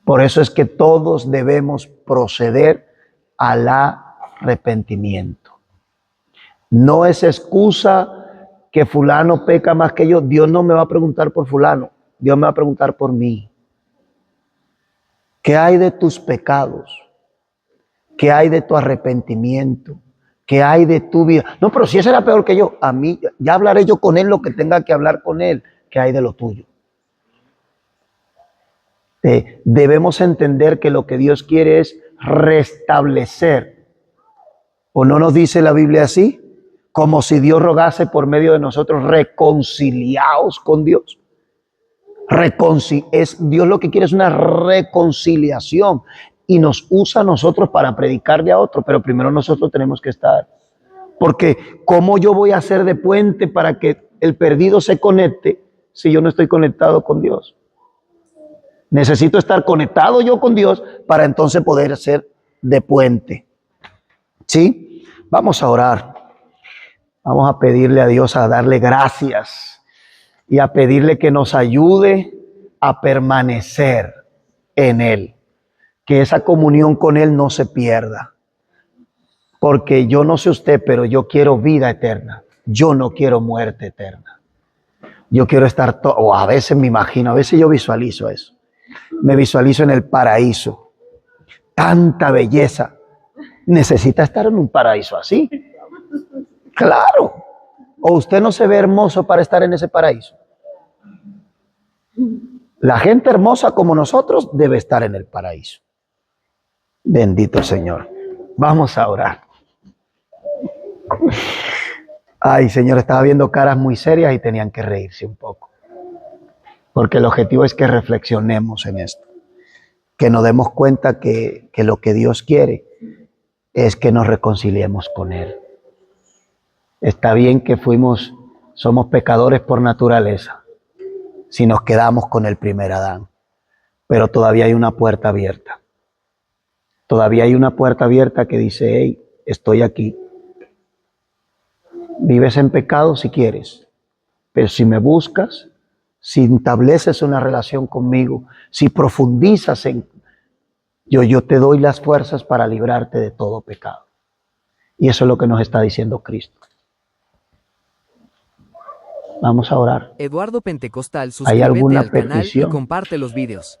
Por eso es que todos debemos proceder al arrepentimiento. No es excusa que fulano peca más que yo. Dios no me va a preguntar por fulano. Dios me va a preguntar por mí. ¿Qué hay de tus pecados? ¿Qué hay de tu arrepentimiento? ¿Qué hay de tu vida? No, pero si ese era peor que yo, a mí ya hablaré yo con él lo que tenga que hablar con él. ¿Qué hay de lo tuyo? Debemos entender que lo que Dios quiere es restablecer. ¿O no nos dice la Biblia así? Como si Dios rogase por medio de nosotros, reconciliaos con Dios. Dios lo que quiere es una reconciliación y nos usa a nosotros para predicarle a otro, pero primero nosotros tenemos que estar. Porque ¿cómo yo voy a hacer de puente para que el perdido se conecte si yo no estoy conectado con Dios? Necesito estar conectado yo con Dios para entonces poder ser de puente. ¿Sí? Vamos a orar. Vamos a pedirle a Dios, a darle gracias y a pedirle que nos ayude a permanecer en Él. Que esa comunión con Él no se pierda. Porque yo no sé usted, pero yo quiero vida eterna. Yo no quiero muerte eterna. Yo quiero estar, o a veces me imagino, a veces yo visualizo eso. Me visualizo en el paraíso. Tanta belleza. Necesita estar en un paraíso así. Claro. ¿O usted no se ve hermoso para estar en ese paraíso? La gente hermosa como nosotros debe estar en el paraíso. Bendito el Señor. Vamos a orar. Ay, Señor, estaba viendo caras muy serias y tenían que reírse un poco. Porque el objetivo es que reflexionemos en esto. Que nos demos cuenta que lo que Dios quiere es que nos reconciliemos con Él. Está bien que somos pecadores por naturaleza, si nos quedamos con el primer Adán. Pero todavía hay una puerta abierta. Todavía hay una puerta abierta que dice, hey, estoy aquí. Vives en pecado si quieres, pero si me buscas, si estableces una relación conmigo, si profundizas en... Yo te doy las fuerzas para librarte de todo pecado. Y eso es lo que nos está diciendo Cristo. Vamos a orar. Eduardo Pentecostal, ¿Hay suscríbete alguna al canal y petición? comparte los vídeos.